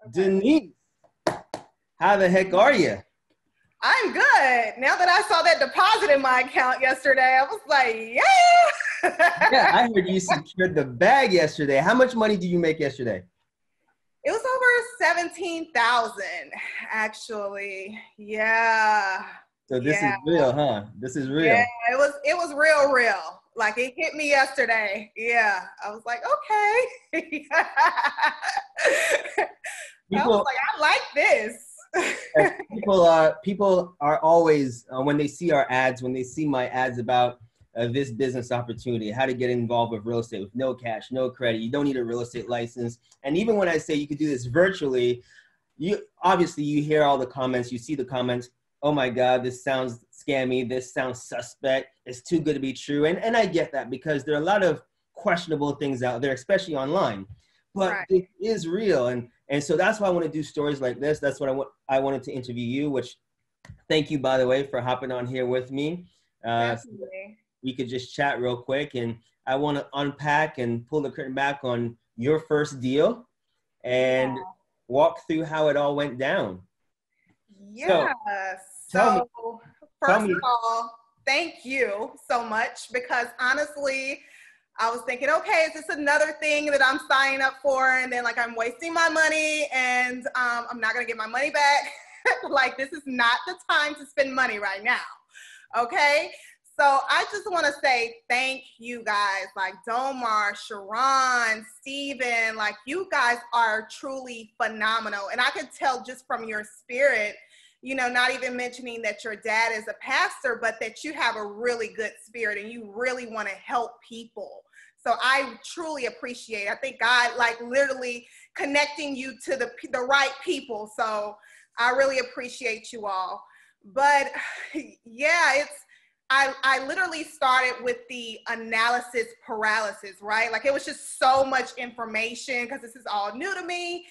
Okay. Denise, how the heck are you? I'm good. Now that I saw that deposit in my account yesterday, I was like, yeah. Yeah, I heard you secured the bag yesterday. How much money did you make yesterday? It was over 17,000, actually. Yeah. So this is Yeah. real, huh? This is Yeah. real. It was real. Like it hit me yesterday. Yeah. I was like, okay. I was People, like, I like this. people are always when they see our ads, when they see my ads about this business opportunity, how to get involved with real estate with no cash, no credit. You don't need a real estate license. And even when I say you could do this virtually, you obviously you hear all the comments, you see the comments. Oh my God, this sounds scammy. This sounds suspect. It's too good to be true. And I get that because there are a lot of questionable things out there, especially online. But Right. it is real. And so that's why I want to do stories like this. That's what I wanted to interview you, which thank you, by the way, for hopping on here with me. So Definitely. we could just chat real quick. And I want to unpack and pull the curtain back on your first deal and Yeah. walk through how it all went down. So Yeah. tell me, So, tell first me, of all, thank you so much because honestly, I was thinking, okay, is this another thing that I'm signing up for? And then, like, I'm wasting my money and I'm not going to get my money back. Like, this is not the time to spend money right now. Okay. So I just want to say thank you guys, like Domar, Sharon, Steven, like you guys are truly phenomenal. And I could tell just from your spirit, you know, not even mentioning that your dad is a pastor, but that you have a really good spirit and you really want to help people. So I truly appreciate it. I think God like literally connecting you to the right people. So I really appreciate you all. But yeah, I literally started with the analysis paralysis, right? Like it was just so much information because this is all new to me.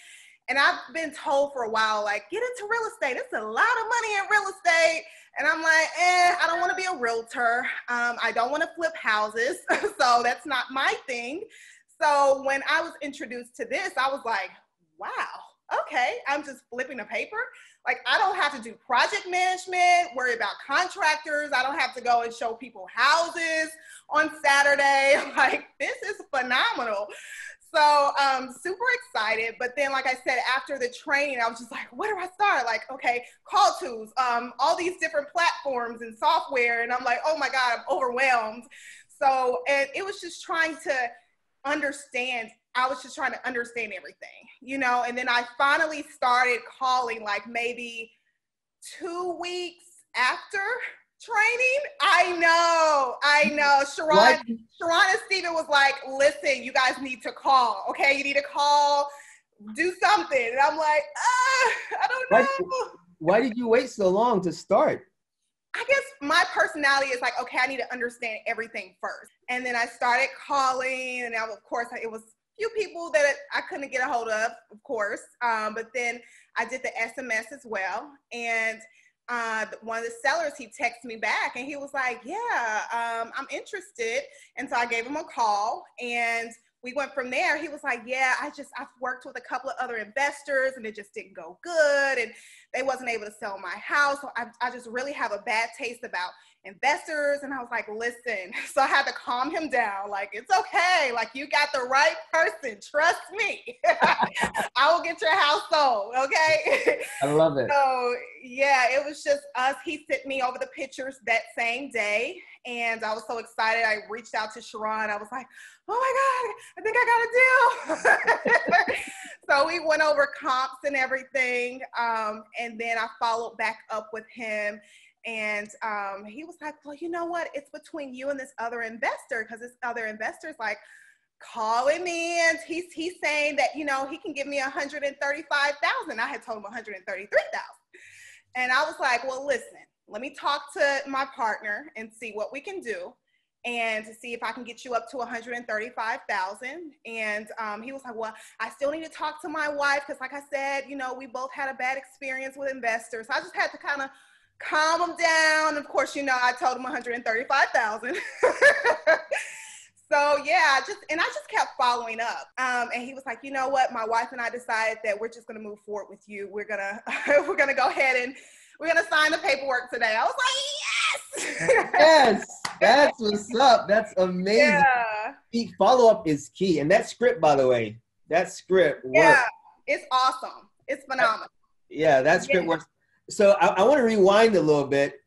And I've been told for a while, like, get into real estate. It's a lot of money in real estate. And I'm like, I don't want to be a realtor. I don't want to flip houses. So that's not my thing. So when I was introduced to this, I was like, wow, okay, I'm just flipping a paper. Like I don't have to do project management, worry about contractors. I don't have to go and show people houses on Saturday. Like this is phenomenal. So super excited. But then, like I said, after the training, I was just like, where do I start? Like, okay, call tools, all these different platforms and software. And I'm like, oh my God, I'm overwhelmed. So, and it was just trying to understand. I was just trying to understand everything, you know? And then I finally started calling like maybe 2 weeks after training. I know. Sharon and Steven was like, listen, you guys need to call, okay? You need to call, do something. And I'm like, I don't know. Why did you wait so long to start? I guess my personality is like, okay, I need to understand everything first. And then I started calling, and now, of course, it was few people that I couldn't get a hold of course. But then I did the SMS as well. And one of the sellers, he texted me back and he was like, yeah, I'm interested. And so I gave him a call and we went from there. He was like, yeah, I've worked with a couple of other investors and it just didn't go good. And they wasn't able to sell my house. So I just really have a bad taste about investors. And I was like, listen, so I had to calm him down. Like, it's okay. Like you got the right person. Trust me. I will get your house sold. Okay. I love it. So yeah, it was just us. He sent me over the pictures that same day. And I was so excited. I reached out to Sharon. I was like, oh my God, I think I got a deal. So we went over comps and everything. And then I followed back up with him. And he was like, well, you know what? It's between you and this other investor, because this other investor's like calling me and he's saying that, you know, he can give me $135,000. I had told him $133,000. And I was like, well, listen, let me talk to my partner and see what we can do and to see if I can get you up to $135,000. And he was like, well, I still need to talk to my wife because like I said, you know, we both had a bad experience with investors. So I just had to kind of calm him down. Of course, you know, I told him $135,000. So yeah, I just kept following up. And he was like, you know what? My wife and I decided that we're just gonna move forward with you. We're gonna we're gonna go ahead and we're gonna sign the paperwork today. I was like, yes. Yes, that's what's up. That's amazing. Yeah. Follow up is key. And that script, by the way, that script works. Yeah. It's awesome. It's phenomenal. Yeah, that script works. So I want to rewind a little bit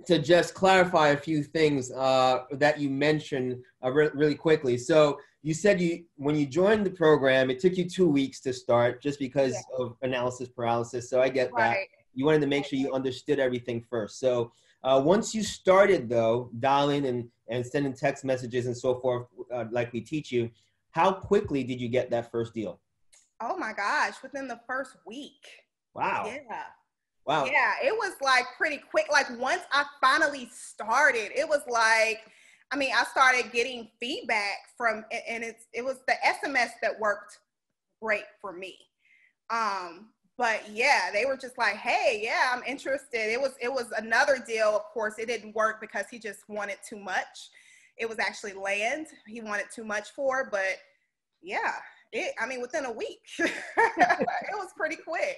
to just clarify a few things that you mentioned really quickly. So you said when you joined the program, it took you 2 weeks to start just because of analysis paralysis. So I get that. You wanted to make sure you understood everything first. So once you started, though, dialing and sending text messages and so forth, like we teach you, how quickly did you get that first deal? Oh, my gosh. Within the first week. Wow. Yeah. Wow. Yeah, it was like pretty quick. Like once I finally started, it was like, I mean, I started getting feedback from, and it was the SMS that worked great for me. But yeah, they were just like, hey, yeah, I'm interested. It was another deal. Of course, it didn't work because he just wanted too much. It was actually land he wanted too much for, but yeah, within a week, it was pretty quick.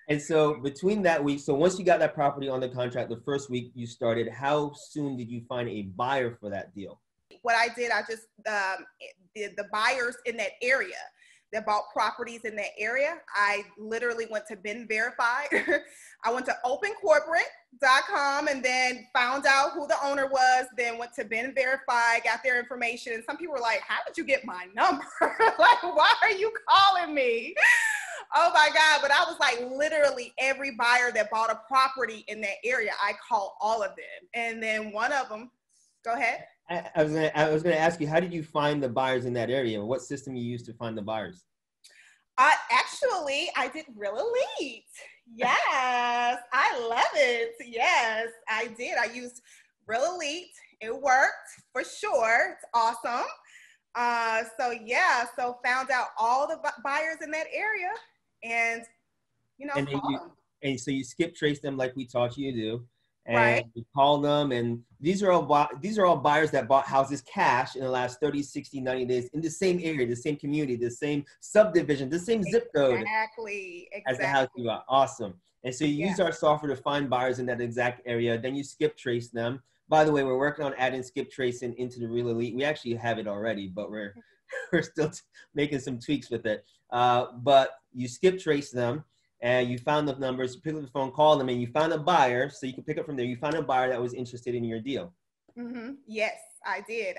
And so between that week, so once you got that property on the contract, the first week you started, how soon did you find a buyer for that deal? What I did, I just did the buyers in that area that bought properties in that area. I literally went to Ben Verify. I went to opencorporate.com and then found out who the owner was, then went to Ben Verify, got their information. And some people were like, how did you get my number? Like, why are you calling me? Oh my God. But I was like, literally every buyer that bought a property in that area, I called all of them. And then one of them, go ahead. I was gonna ask you, how did you find the buyers in that area? What system you used to find the buyers? Actually, I did Real Elite. Yes, I love it. Yes, I did. I used Real Elite. It worked for sure. It's awesome. So found out all the buyers in that area, and and so you skip trace them like we taught you to do. And right. you call them, and these are all buyers that bought houses cash in the last 30, 60, 90 days in the same area, the same community, the same subdivision, the same zip code as the house you bought. Awesome. And so you use our software to find buyers in that exact area. Then you skip trace them. By the way, we're working on adding skip tracing into the Real Elite. We actually have it already, but we're still making some tweaks with it. But you skip trace them. And you found the numbers, you pick up the phone, call them, and you found a buyer, so you can pick up from there. You found a buyer that was interested in your deal. Mm-hmm. Yes, I did.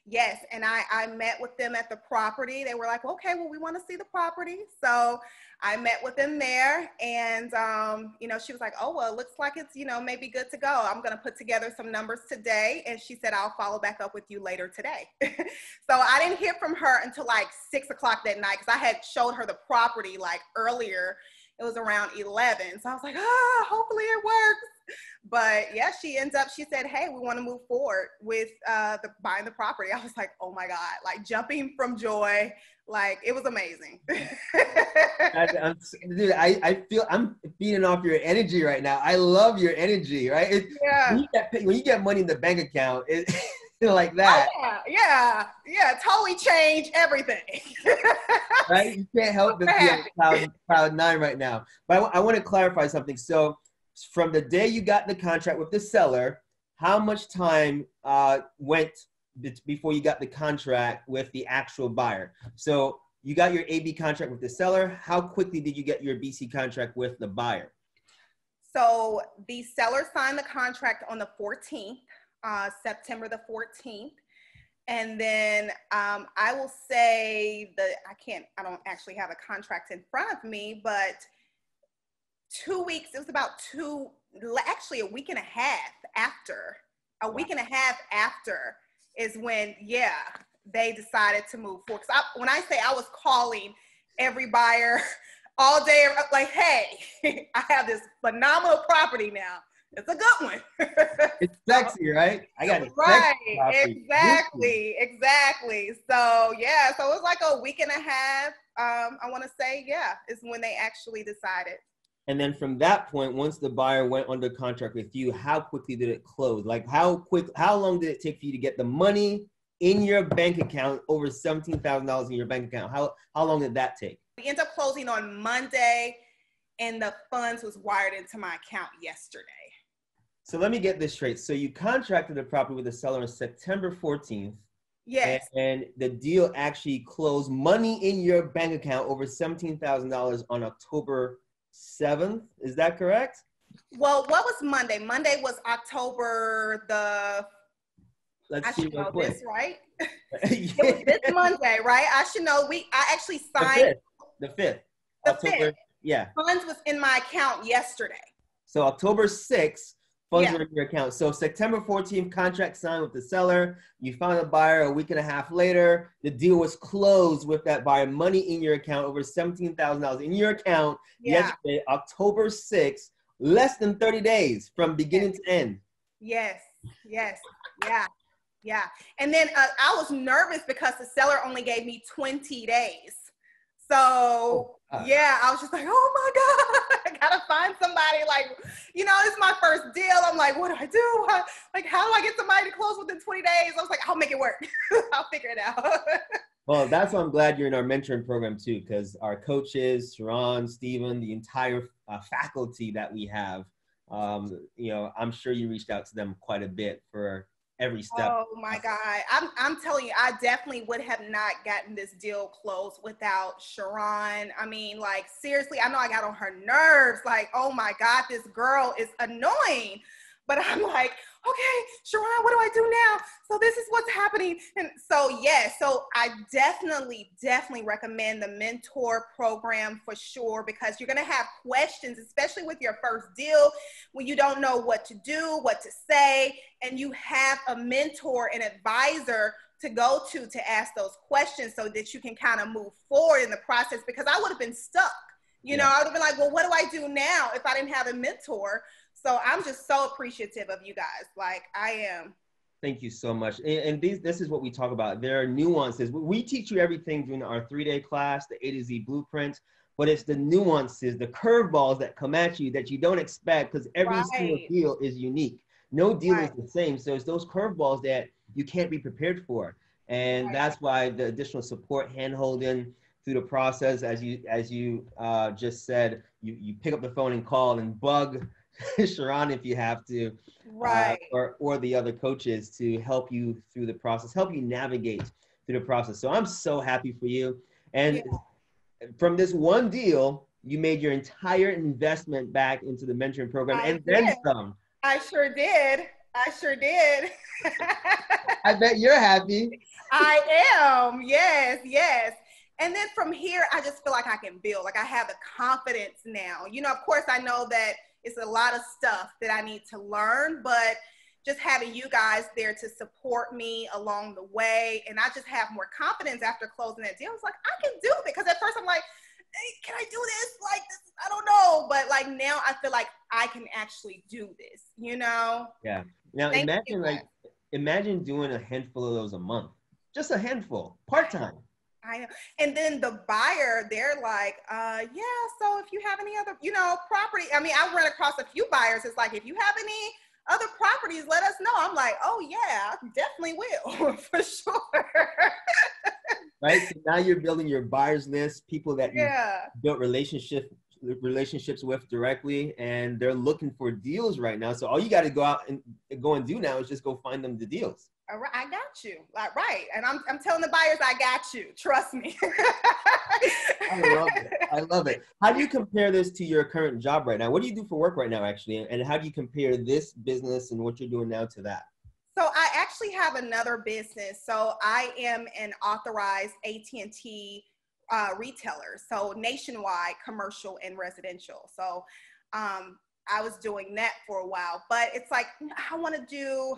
Yes, and I met with them at the property. They were like, okay, well, we want to see the property. So I met with them there, and, she was like, oh, well, it looks like it's, maybe good to go. I'm going to put together some numbers today. And she said, I'll follow back up with you later today. So I didn't hear from her until like 6 o'clock that night, because I had showed her the property like earlier. It was around 11. So I was like, hopefully it works. But yeah, she said, hey, we want to move forward with buying the property. I was like, oh my God, like jumping from joy. Like, it was amazing. Dude, I feel I'm feeding off your energy right now. I love your energy, right? When you get money in the bank account, like that. Oh, yeah, totally change everything. Right? You can't help but be proud 9 right now. But I want to clarify something. So from the day you got the contract with the seller, how much time went before you got the contract with the actual buyer? So you got your AB contract with the seller. How quickly did you get your BC contract with the buyer? So the seller signed the contract on the 14th, September the 14th. And then I will say I don't actually have a contract in front of me, but 2 weeks, it was about actually a week and a half after, is when, they decided to move forward. Because when I say I was calling every buyer all day, like, hey, I have this phenomenal property now. It's a good one. It's sexy, right? I got it. Right, exactly. So, so it was like a week and a half. I want to say, is when they actually decided. And then from that point, once the buyer went under contract with you, how quickly did it close? Like how long did it take for you to get the money in your bank account, over $17,000 in your bank account. How long did that take? We ended up closing on Monday, and the funds was wired into my account yesterday. So let me get this straight. So you contracted the property with the seller on September 14th. Yes. And the deal actually closed, money in your bank account, over $17,000 on October 7th. Is that correct? Well, what was Monday? Monday was October the, Let's I see should real know quick. this, right? Yeah. It was this Monday, right? I should know. I actually signed. The 5th. The October, 5th. yeah. Funds was in my account yesterday. So October 6th, funds Yeah. were in your account. So September 14th, contract signed with the seller. You found a buyer a week and a half later. The deal was closed with that buyer. Money in your account, over $17,000 in your account yesterday, October 6th, less than 30 days from beginning to end. Yes. Yes. Yeah. Yeah. And then I was nervous because the seller only gave me 20 days. So yeah, I was just like, oh my God, I gotta find somebody, like, you know, this is my first deal. I'm like, what do I do? Like, how do I get somebody to close within 20 days? I was like, I'll make it work. I'll figure it out. Well, that's why I'm glad you're in our mentoring program too, because our coaches, Sharon, Stephen, the entire faculty that we have, you know, I'm sure you reached out to them quite a bit for every step. Oh my God. I'm telling you, I definitely would have not gotten this deal closed without Sharon. I mean, like, seriously, I know I got on her nerves. Like, oh my God, this girl is annoying. But I'm like, okay, Sharon, what do I do now? So this is what's happening. And so, yeah, so I definitely recommend the mentor program for sure, because you're going to have questions, especially with your first deal, when you don't know what to do, what to say, and you have a mentor, an advisor to go to ask those questions so that you can kind of move forward in the process, because I would have been stuck. You know, I would have been like, well, what do I do now if I didn't have a mentor? So I'm just so appreciative of you guys. Like, I am. Thank you so much. And this is what we talk about. There are nuances. We teach you everything during our 3-day class, the A to Z blueprint, but it's the nuances, the curveballs that come at you that you don't expect, because every single deal is unique. No deal is the same. So it's those curveballs that you can't be prepared for. And that's why the additional support, hand-holding through the process, as you just said, you pick up the phone and call and bug Sharon if you have to, or the other coaches to help you through the process, help you navigate through the process. So I'm so happy for you. And from this one deal, you made your entire investment back into the mentoring program and then some. I sure did. I sure did. I bet you're happy. I am. Yes, yes. And then from here, I just feel like I can build. Like, I have the confidence now. You know, of course, I know that it's a lot of stuff that I need to learn, but just having you guys there to support me along the way. And I just have more confidence after closing that deal. I was like, I can do it. Because at first I'm like, hey, can I do this? Like, this, I don't know. But like, now I feel like I can actually do this, you know? Yeah. Now imagine doing a handful of those a month. Just a handful, part-time. I know. And then the buyer, they're like, yeah, so if you have any other, you know, property, I mean, I run across a few buyers. It's like, if you have any other properties, let us know. I'm like, oh yeah, I definitely will, for sure. Right, so now you're building your buyers list, people that you built relationships with directly, and they're looking for deals right now. So all you got to go out and do now is just go find them the deals. All right, I got you. Like, right. And I'm telling the buyers, I got you. Trust me. I love it. I love it. How do you compare this to your current job right now? What do you do for work right now, actually? And how do you compare this business and what you're doing now to that? So I actually have another business. So I am an authorized AT&T retailer. So nationwide, commercial and residential. So I was doing that for a while, but it's like, I want to do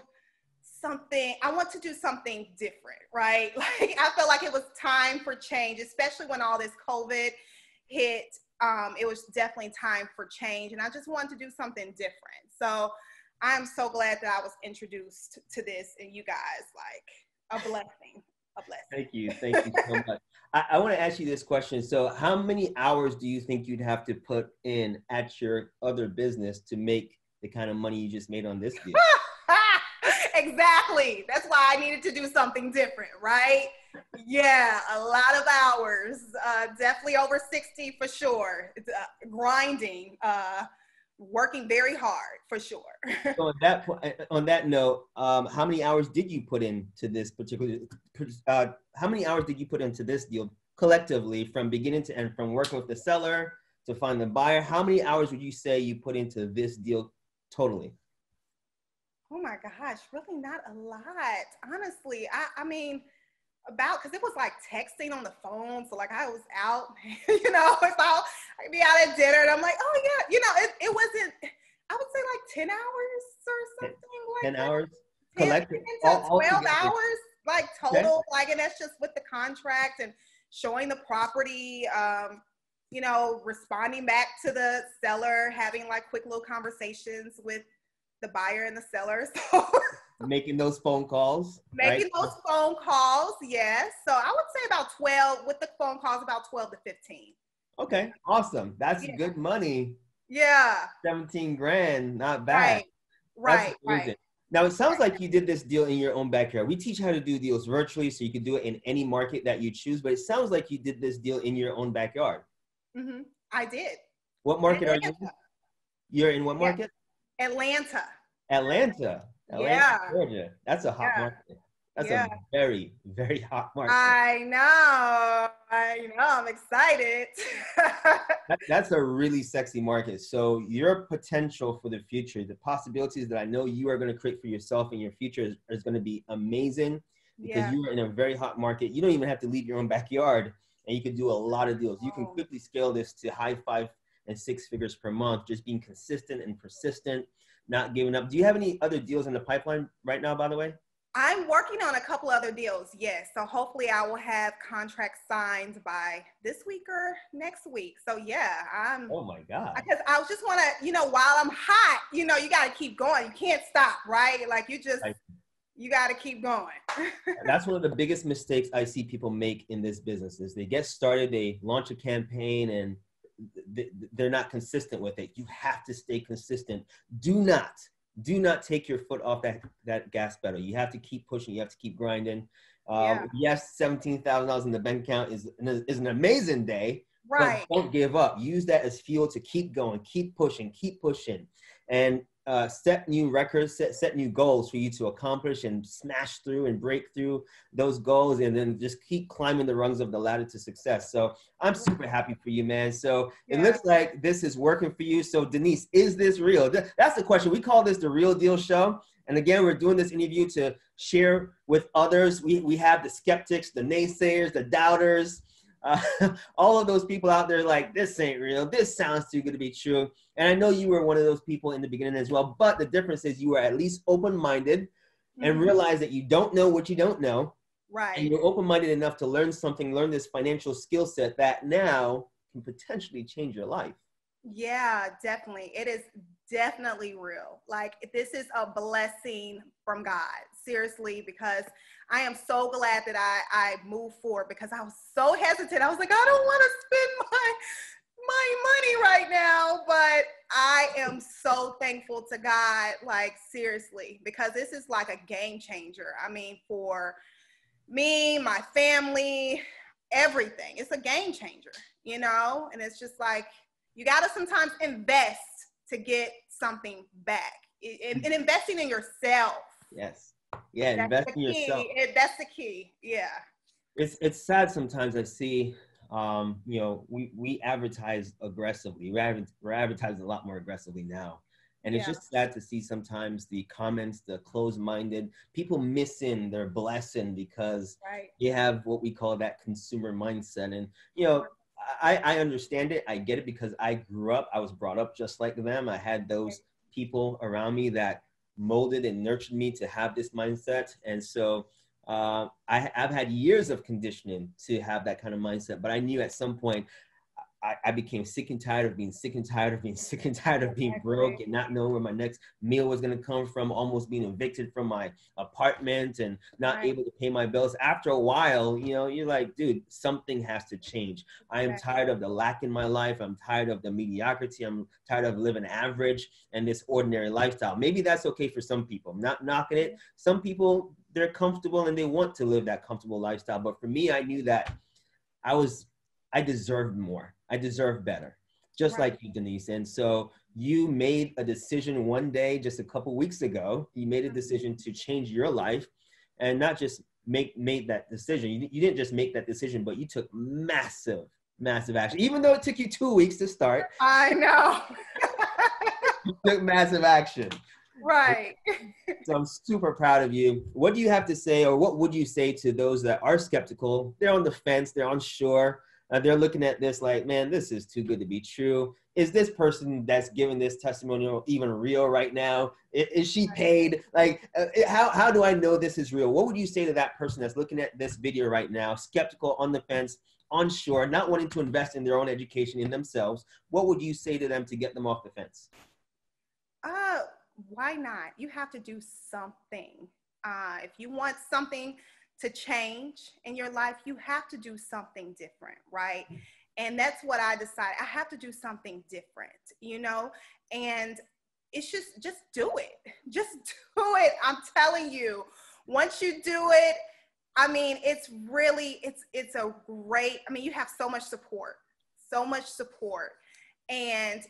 something different, right? Like, I felt like it was time for change, especially when all this COVID hit. It was definitely time for change, and I just wanted to do something different. So I'm so glad that I was introduced to this, and you guys, like, a blessing. Thank you so much. I want to ask you this question. So how many hours do you think you'd have to put in at your other business to make the kind of money you just made on this deal? Exactly. exactly. That's why I needed to do something different, right? Yeah, a lot of hours, definitely over 60 for sure. It's, grinding, working very hard for sure. So on that note, how many hours did you put into this particular? How many hours did you put into this deal collectively, from beginning to end, from working with the seller to find the buyer? How many hours would you say you put into this deal totally? Oh my gosh, really not a lot. Honestly, I mean, about, because it was like texting on the phone. So like I was out, you know, so I'd be out at dinner and I'm like, oh yeah, you know, it wasn't, I would say like 10 hours or something like 10 that. hours 10 collective, to 12 together. hours, like Okay. total, like, and that's just with the contract and showing the property, you know, responding back to the seller, having like quick little conversations with the buyer and the seller. So Making those phone calls, right? making those phone calls, yes. So I would say about 12, with the phone calls, about 12 to 15. Okay, awesome. That's Yeah. good money. Yeah. 17 grand, not bad. Right. That's Right. amazing. Right. Now, it sounds like you did this deal in your own backyard. We teach how to do deals virtually, so you can do it in any market that you choose, but it sounds like you did this deal in your own backyard. Mm-hmm. I did. What market are you in? Atlanta. You're in what Yeah. market? Atlanta. Atlanta. Atlanta, Yeah. Georgia. That's a hot Yeah. market. That's Yeah. a very, very hot market. I know. I'm excited. That's a really sexy market. So your potential for the future, the possibilities that I know you are going to create for yourself in your future is going to be amazing, because Yeah. you are in a very hot market. You don't even have to leave your own backyard, and you can do a lot of deals. You can quickly scale this to high 5 and 6 figures per month, just being consistent and persistent, not giving up. Do you have any other deals in the pipeline right now, by the way? I'm working on a couple other deals, yes. So hopefully I will have contracts signed by this week or next week. So yeah, Oh my God. because I just want to, you know, while I'm hot, you know, you got to keep going. You can't stop, right? Like you got to keep going. That's one of the biggest mistakes I see people make in this business is they get started, they launch a campaign, and they're not consistent with it. You have to stay consistent. Do not take your foot off that gas pedal. You have to keep pushing. You have to keep grinding. Yeah. Yes, $17,000 in the bank account is an amazing day, Right. but don't give up. Use that as fuel to keep going, keep pushing, and set new records, set new goals for you to accomplish and smash through and break through those goals, and then just keep climbing the rungs of the ladder to success. So I'm super happy for you, man. So it looks like this is working for you. So Denise, is this real? That's the question. We call this the Real Deal Show. And again, we're doing this interview to share with others. We have the skeptics, the naysayers, the doubters, all of those people out there like, this ain't real. This sounds too good to be true. And I know you were one of those people in the beginning as well, but the difference is you were at least open-minded and realize that you don't know what you don't know. Right. And you're open-minded enough to learn something, learn this financial skill set that now can potentially change your life. Yeah, definitely. It is definitely real. Like, this is a blessing from God, seriously, because I am so glad that I moved forward, because I was so hesitant. I was like, I don't want to spend my money right now, but I am so thankful to God, like, seriously, because this is like a game changer. I mean, for me, my family, everything. It's a game changer, you know? And it's just like, you got to sometimes invest to get something back, and investing in yourself. Yes. Yeah, invest in yourself. That's the key. Yeah. It's sad sometimes I see, you know, we advertise aggressively. We're advertising a lot more aggressively now. And it's just sad to see sometimes the comments, the closed-minded, people missing their blessing because you have what we call that consumer mindset. And, you know, I understand it. I get it, because I was brought up just like them. I had those people around me that molded and nurtured me to have this mindset. And so I've had years of conditioning to have that kind of mindset, but I knew at some point I became sick and tired of being sick and tired of being sick and tired of being Exactly. broke and not knowing where my next meal was going to come from, almost being evicted from my apartment and not able to pay my bills. After a while, you know, you're like, dude, something has to change. I am tired of the lack in my life. I'm tired of the mediocrity. I'm tired of living average and this ordinary lifestyle. Maybe that's okay for some people. I'm not knocking it. Some people, they're comfortable and they want to live that comfortable lifestyle. But for me, I knew that I deserved more. I deserved better, just like you, Denise. And so you made a decision one day, just a couple weeks ago. You made a decision to change your life, and not just made that decision. You didn't just make that decision, but you took massive action. Even though it took you 2 weeks to start, I know. you took massive action. Right. So I'm super proud of you. What do you have to say, or what would you say to those that are skeptical? They're on the fence, they're unsure. They're looking at this like, man, this is too good to be true. Is this person that's giving this testimonial even real right now? Is she paid? Like, how do I know this is real? What would you say to that person that's looking at this video right now, skeptical, on the fence, unsure, not wanting to invest in their own education in themselves? What would you say to them to get them off the fence? Why not? You have to do something. If you want something to change in your life, you have to do something different, right? And that's what I decided. I have to do something different, you know? And it's just do it. Just do it. I'm telling you, once you do it, I mean, it's really, it's a great, I mean, you have so much support. And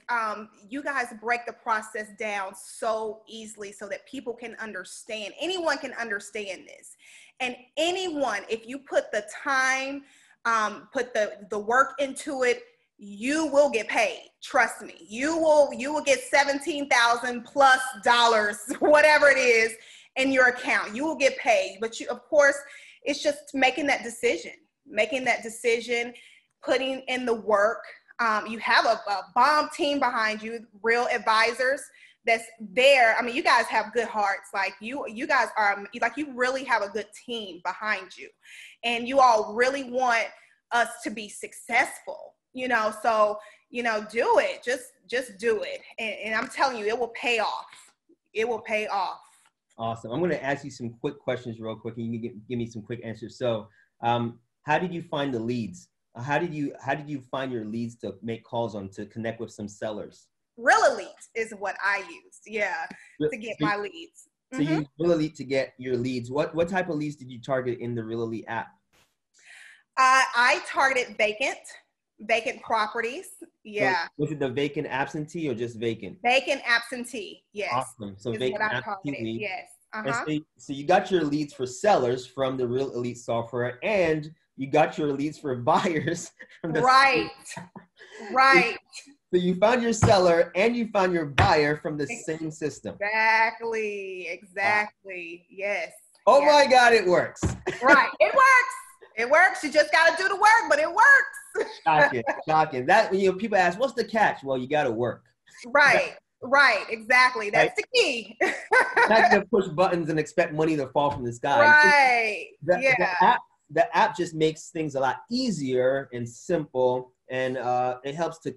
you guys break the process down so easily so that people can understand. Anyone can understand this. And anyone, if you put the time, put the work into it, you will get paid. Trust me. You will get $17,000 plus, whatever it is, in your account. You will get paid. But you, of course, it's just making that decision, putting in the work. You have a bomb team behind you, real advisors that's there. I mean, you guys have good hearts. Like you guys are, like, you really have a good team behind you, and you all really want us to be successful, you know? So, you know, do it, just do it. And I'm telling you, it will pay off. It will pay off. Awesome. I'm going to ask you some quick questions real quick, and you can give me some quick answers. So, how did you find the leads? How did you find your leads to make calls on, to connect with some sellers? Real Elite is what I used, to get my leads. So you use Real Elite to get your leads. What type of leads did you target in the Real Elite app? I targeted vacant properties. Yeah. So was it the vacant absentee or just vacant? Vacant absentee, yes. Awesome. So vacant absentee leads. Yes. And so you got your leads for sellers from the Real Elite software, and you got your leads for buyers from the right. So you found your seller and you found your buyer from the same system. Exactly. Wow. Yes. Oh my God, it works. Right. It works. You just got to do the work, but it works. Shocking. That, you know, people ask, what's the catch? Well, you got to work. Right. Exactly. That's the key. Not going to push buttons and expect money to fall from the sky. Right. The app just makes things a lot easier and simple, and it helps to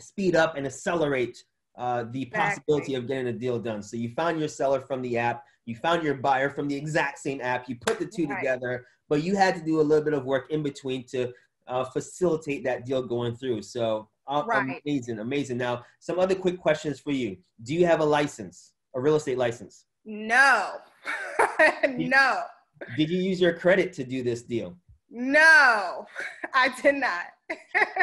speed up and accelerate the possibility of getting a deal done. So you found your seller from the app, you found your buyer from the exact same app, you put the two together, but you had to do a little bit of work in between to facilitate that deal going through. So amazing. Now, some other quick questions for you. Do you have a license, a real estate license? No. No. Did you use your credit to do this deal? No, I did not.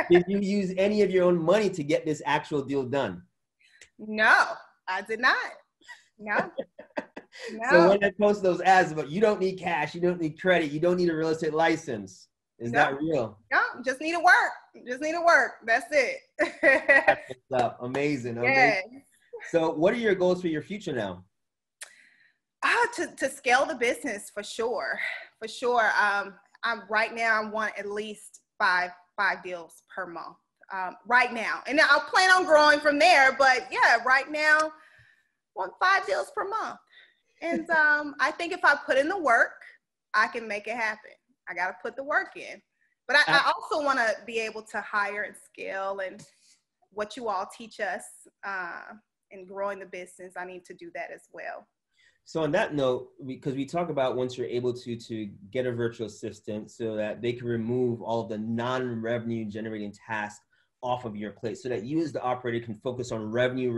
Did you use any of your own money to get this actual deal done? No, I did not. No. So when I post those ads about you don't need cash, you don't need credit, you don't need a real estate license, is that real? No, just need to work. That's it. That's what's up. Amazing. Yes. So what are your goals for your future now? To scale the business for sure. I'm right now, I want at least five deals per month right now. And I'll plan on growing from there, but yeah, right now, I want 5 deals per month. And I think if I put in the work, I can make it happen. I got to put the work in. But I also want to be able to hire and scale, and what you all teach us in growing the business, I need to do that as well. So on that note, because we talk about once you're able to get a virtual assistant so that they can remove all of the non-revenue generating tasks off of your plate so that you as the operator can focus on revenue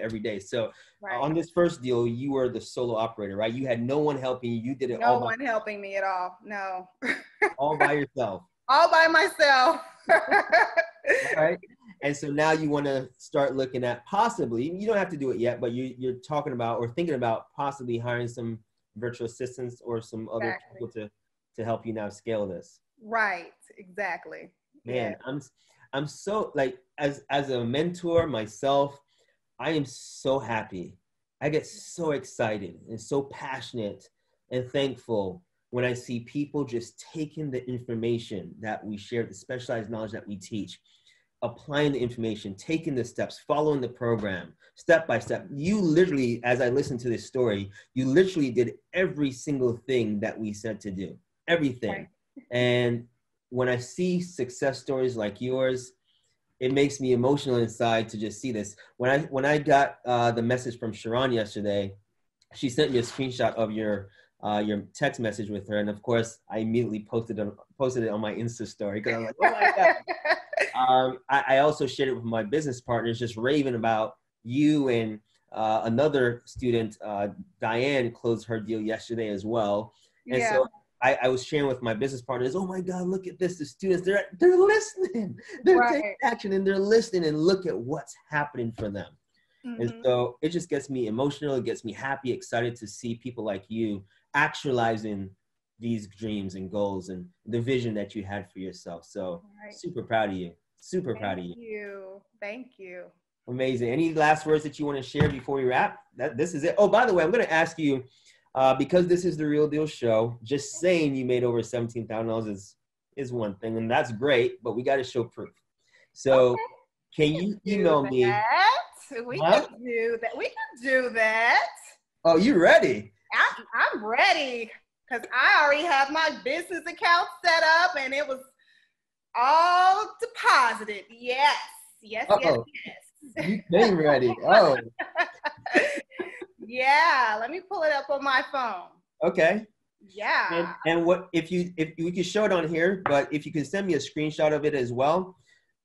every day. So on this first deal, you were the solo operator, right? You had no one helping you. You did it all by yourself. No one helping me at all. No. All by yourself. All by myself. All right. And so now you want to start looking at possibly, you don't have to do it yet, but you're talking about or thinking about possibly hiring some virtual assistants or some other people to help you now scale this. Right. Exactly. Man, yeah. I'm so, like, as a mentor myself, I am so happy. I get so excited and so passionate and thankful when I see people just taking the information that we share, the specialized knowledge that we teach, applying the information, taking the steps, following the program, step by step. You literally, as I listened to this story, you literally did every single thing that we said to do, everything. Right. And when I see success stories like yours, it makes me emotional inside to just see this. When I got the message from Sharon yesterday, she sent me a screenshot of your text message with her, and of course, I immediately posted it on my Insta story because I was like, oh my God. I also shared it with my business partners, just raving about you, and another student, Diane, closed her deal yesterday as well. And so I was sharing with my business partners, oh my God, look at this. The students, they're listening. They're taking action and they're listening, and look at what's happening for them. Mm-hmm. And so it just gets me emotional. It gets me happy, excited to see people like you actualizing these dreams and goals and the vision that you had for yourself. So super proud of you. Super proud of you. Thank you. Amazing. Any last words that you want to share before we wrap? This is it. Oh, by the way, I'm going to ask you, because this is the Real Deal Show, just saying you made over $17,000 is one thing, and that's great, but we got to show proof. So can you email me? We can do that. We can do that. Oh, you ready? I'm ready, because I already have my business account set up, and it was all deposited. Yes. You came ready. Oh. Yeah, let me pull it up on my phone. Okay. Yeah. And what if we can show it on here, but if you can send me a screenshot of it as well,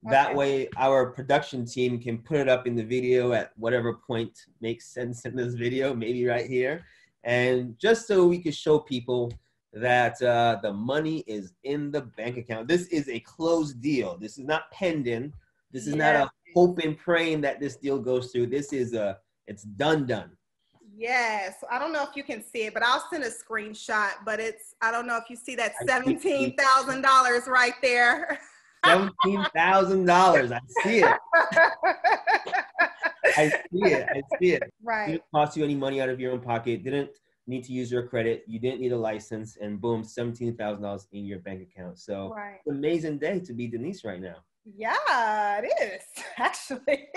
that way our production team can put it up in the video at whatever point makes sense in this video, maybe right here. And just so we can show people that the money is in the bank account. This is a closed deal. This is not pending. This is not a hope and praying that this deal goes through. This is it's done. Yes. I don't know if you can see it, but I'll send a screenshot, but I don't know if you see that $17,000 right there. $17,000. I see it. I see it. Right. Didn't cost you any money out of your own pocket. Didn't need to use your credit. You didn't need a license, and boom, $17,000 in your bank account. So it's an amazing day to be Denise right now. Yeah, it is actually.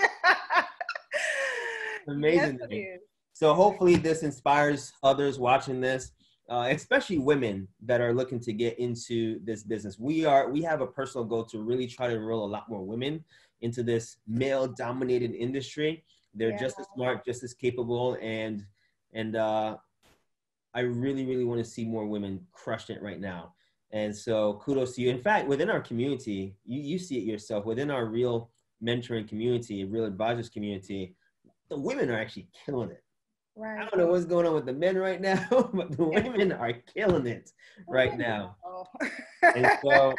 Amazing day. So hopefully this inspires others watching this, especially women that are looking to get into this business. We have a personal goal to really try to enroll a lot more women into this male-dominated industry. They're just as smart, just as capable, and I really want to see more women crushing it right now. And so kudos to you. In fact, within our community, you see it yourself, within our real mentoring community, real advisors community, the women are actually killing it. Right. I don't know what's going on with the men right now, but the women are killing it right now. And so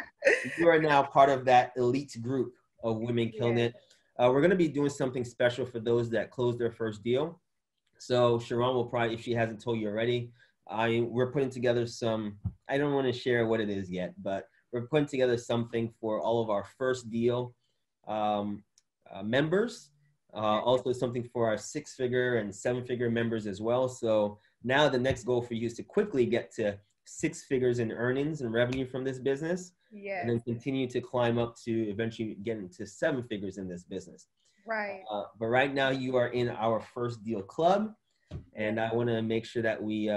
you are now part of that elite group of women killing it. We're going to be doing something special for those that close their first deal. So Sharon will probably, if she hasn't told you already, we're putting together some, I don't want to share what it is yet, but we're putting together something for all of our first deal members. Also something for our 6-figure and 7-figure members as well. So now the next goal for you is to quickly get to 6 figures in earnings and revenue from this business. And then continue to climb up to eventually get into 7 figures in this business. Right. But right now you are in our first deal club. And I want to make sure that we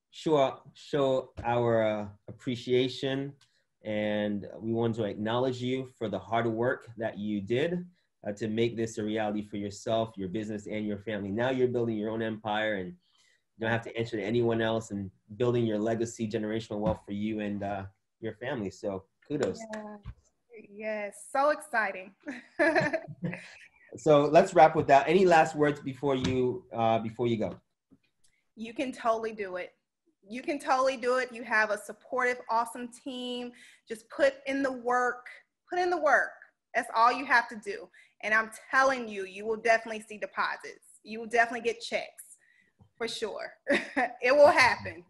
show our appreciation And we want to acknowledge you for the hard work that you did to make this a reality for yourself, your business, and your family. Now you're building your own empire, and you don't have to answer to anyone else, and building your legacy, generational wealth for you and your family. So kudos. Yeah. Yes, so exciting. So let's wrap with that. Any last words before you go? You can totally do it. You can totally do it. You have a supportive, awesome team. Just put in the work. Put in the work. That's all you have to do. And I'm telling you, you will definitely see deposits. You will definitely get checks for sure. It will happen.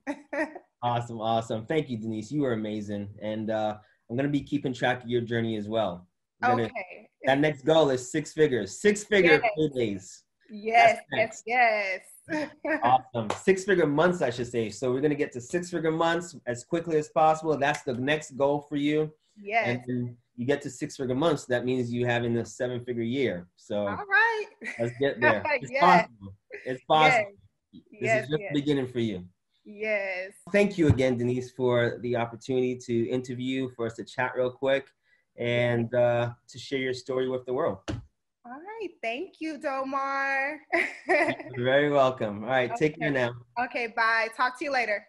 Awesome. Awesome. Thank you, Denise. You are amazing. And I'm going to be keeping track of your journey as well. Okay. That next goal is 6 figures, 6-figure paydays. Yes, yes, yes. Awesome. 6-figure months, I should say. So we're going to get to 6-figure months as quickly as possible. That's the next goal for you. Yes. And then you get to 6-figure months. That means you having a 7-figure year. So all right. Let's get there. It's Yes. possible. It's possible. Yes. This is just the beginning for you. Yes. Thank you again, Denise, for the opportunity to interview, for us to chat real quick, and to share your story with the world. All right. Thank you, Domar. You're very welcome. All right. Take care now. Okay. Bye. Talk to you later.